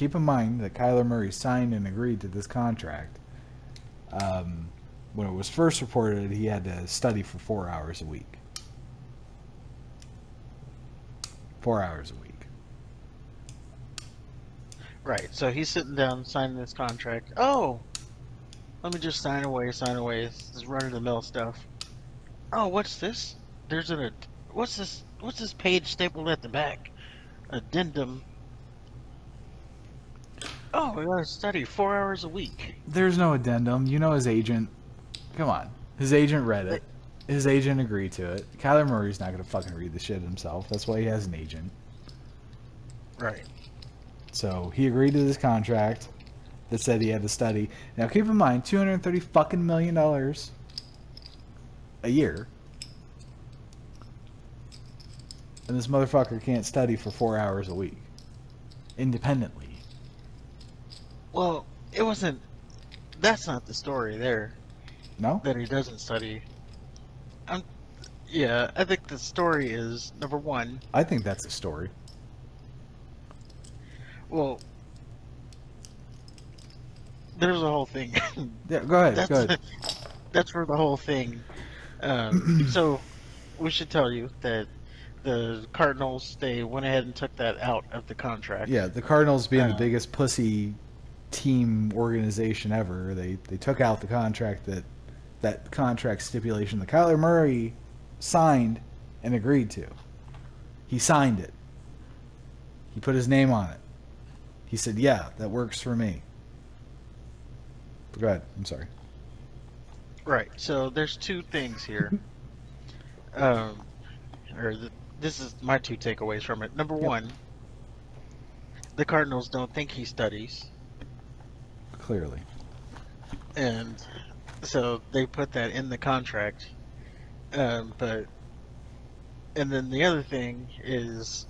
keep in mind that Kyler Murray signed and agreed to this contract. When it was first reported, he had to study for 4 hours a week. 4 hours a week. Right. So he's sitting down signing this contract. Oh, let me just sign away, sign away. This is run of the mill stuff. Oh, what's this? There's an what's this? What's this page stapled at the back? Addendum. Oh, we gotta study 4 hours a week. There's no addendum. You know his agent. Come on. His agent read They, it. His agent agreed to it. Kyler Murray's not going to fucking read the shit himself. That's why he has an agent. right. So he agreed to this contract that said he had to study. Now keep in mind, $230 fucking million a year, and this motherfucker can't study for 4 hours a week independently. Well, it wasn't. That's not the story there. No, That he doesn't study. I'm. Yeah, I think the story is number one. I think that's a story. Well, there's a whole thing. Yeah, go ahead. Go that's ahead. that's for the whole thing. So we should tell you that the Cardinals they went ahead and took that out of the contract. Yeah, the Cardinals being the Um, biggest pussy team organization ever, they took out the contract that contract stipulation that Kyler Murray signed and agreed to. He signed it. He put his name on it. He said, "Yeah, that works for me." But go ahead. I'm sorry. right. So there's two things here. Um, this is my two takeaways from it. Number Yep. one, the Cardinals don't think he studies, Clearly. and so they put that in the contract. But and then the other thing is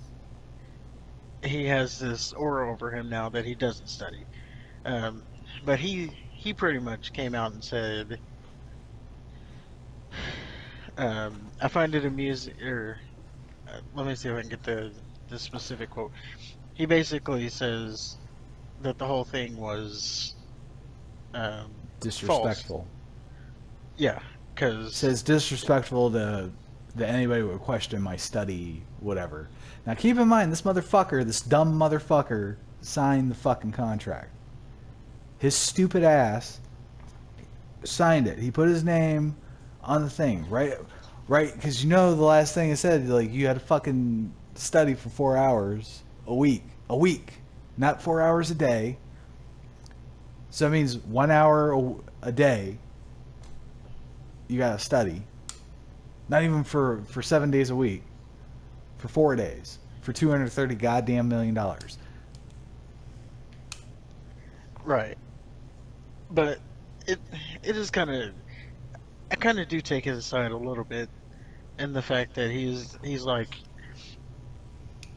he has this aura over him now that he doesn't study. Um, but he pretty much came out and said, I find it amusing, or let me see if I can get the specific quote. He basically says that the whole thing was false. Disrespectful. Yeah, because Says disrespectful to anybody who would question my study, whatever. Now keep in mind, this motherfucker, this dumb motherfucker, signed the fucking contract. His stupid ass signed it. He put his name on the thing, right? Right? Because you know the last thing it said, like, you had to fucking study for 4 hours a week. A week. Not 4 hours a day. So that means 1 hour a day you gotta study. Not even for 7 days a week. For 4 days. For $230 goddamn million. right. But it it is kind of I kind of do take his side a little bit in the fact that he's like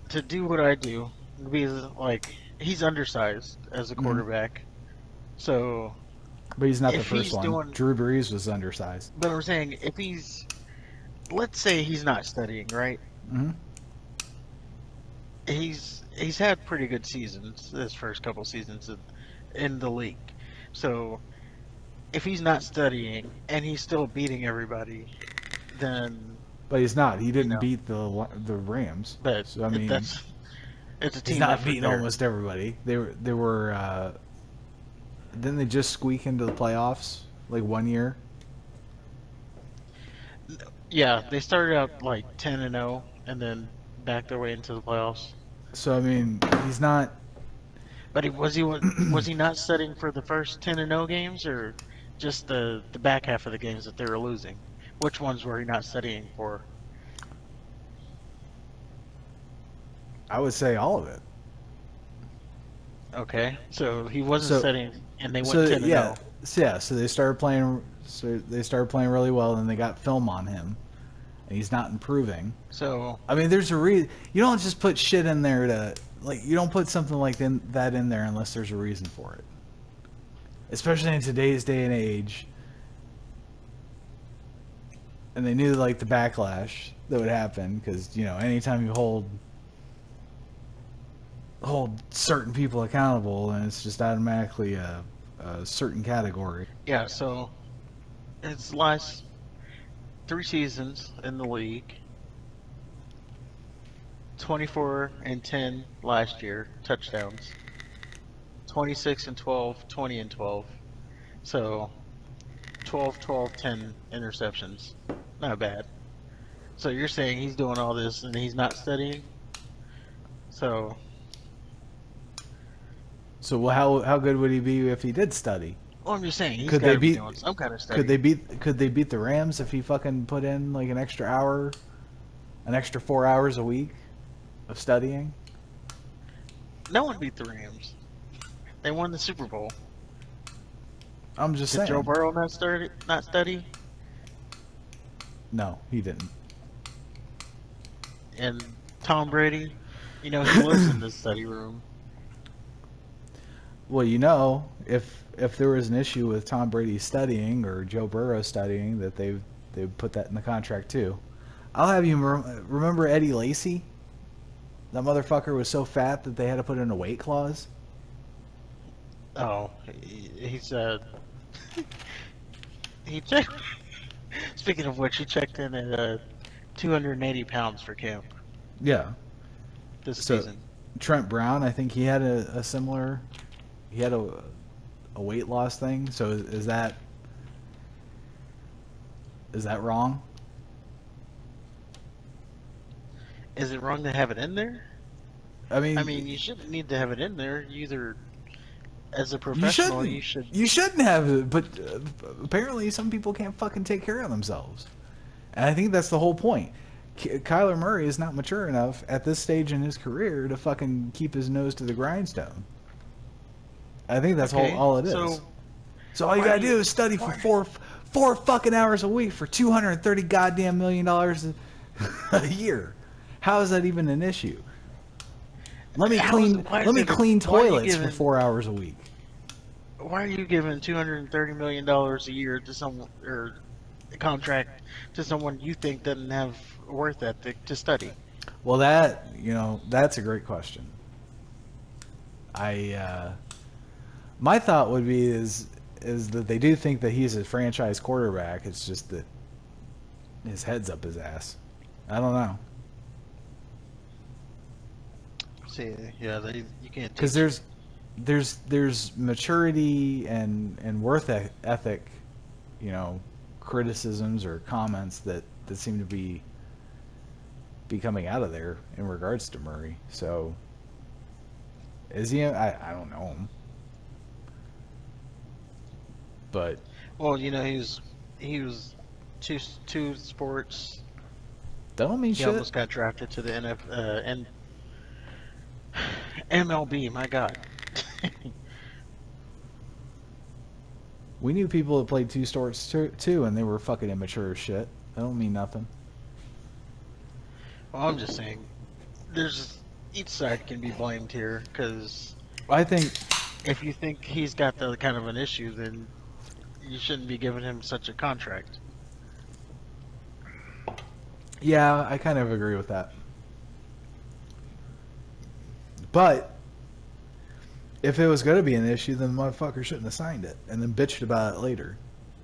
to do what I do, be like he's undersized as a Mhm. quarterback. So But he's not the if first he's one. doing, Drew Brees was undersized. but I'm saying if he's, let's say he's not studying, right? Hmm. He's had pretty good seasons this first couple seasons in the league. So if he's not studying and he's still beating everybody, then But he's not. He you didn't know. beat the Rams. But So I mean, that's it's a he's team not effort beating there. almost everybody. They were. Didn't they just squeak into the playoffs like 1 year? Yeah, they started out like 10-0 and then backed their way into the playoffs. So I mean, he's not. But was he not studying for the first 10-0 games or just the back half of the games that they were losing? Which ones were he not studying for? I would say all of it. Okay, so he wasn't So studying and they so went 10 and yeah, 0. so they started playing. So they started playing really well, and then they got film on him, and he's not improving. So I mean, there's a reason. You don't just put shit in there to like. You don't put something like that in there unless there's a reason for it. Especially in today's day and age. And they knew like the backlash that would happen because anytime you hold hold certain people accountable, and it's just automatically a certain category. Yeah, so his last 3 seasons in the league, 24 and 10 last year, touchdowns, 26 and 12, 20 and 12. So 12, 12, 10 interceptions. Not bad. So you're saying he's doing all this and he's not studying? So, So how good would he be if he did study? well, I'm just saying he's Could got they to be beat doing some kind of could they studying. beat the Rams if he fucking put in like an extra hour, an extra 4 hours a week of studying? No one beat the Rams. They won the Super Bowl. I'm just Did Joe saying. Burrow not study? No, he didn't. And Tom Brady, he lives in this study room. Well, if there was an issue with Tom Brady studying or Joe Burrow studying, that they put that in the contract too. I'll have you remember Eddie Lacy. That motherfucker was so fat that they had to put in a weight clause. Oh, he's he checked. Speaking of which, he checked in at 280 pounds for camp Yeah. this So season. Trent Brown, I think he had a similar, he had a weight loss thing. So is that wrong? Is it wrong to have it in there? I I mean, mean, you shouldn't need to have it in there. You either, as a you professional, shouldn't. you should. You shouldn't have it, but apparently some people can't fucking take care of themselves. And I think that's the whole point. Kyler Murray is not mature enough at this stage in his career to fucking keep his nose to the grindstone. I think that's Okay, all it is. so So all you why are gotta do you? is study for Why? four fucking hours a week for $230 goddamn million a year. How is that even an issue? Let me How is clean it? Why let is me it? clean Why are you toilets for giving? 4 hours a week. Why are you giving $230 million a year to someone or a contract to someone you think doesn't have worth ethic to study? Well, that's a great question. I my thought would be is that they do think that he's a franchise quarterback. It's just that his head's up his ass. I don't know, See, yeah, you can't because teach. there's maturity and worth ethic, you know, criticisms or comments that seem to be coming out of there in regards to Murray. So is he? I don't know him, but Well, he was two sports. that don't mean He shit. almost got drafted to the MLB. My God. We knew people that played two sports too, and they were fucking immature as shit. That don't mean nothing. Well, I'm just saying, there's each side can be blamed here because I think, if you think he's got the kind of an issue, then you shouldn't be giving him such a contract. yeah, I kind of agree with that. But if it was going to be an issue, then the motherfucker shouldn't have signed it and then bitched about it later.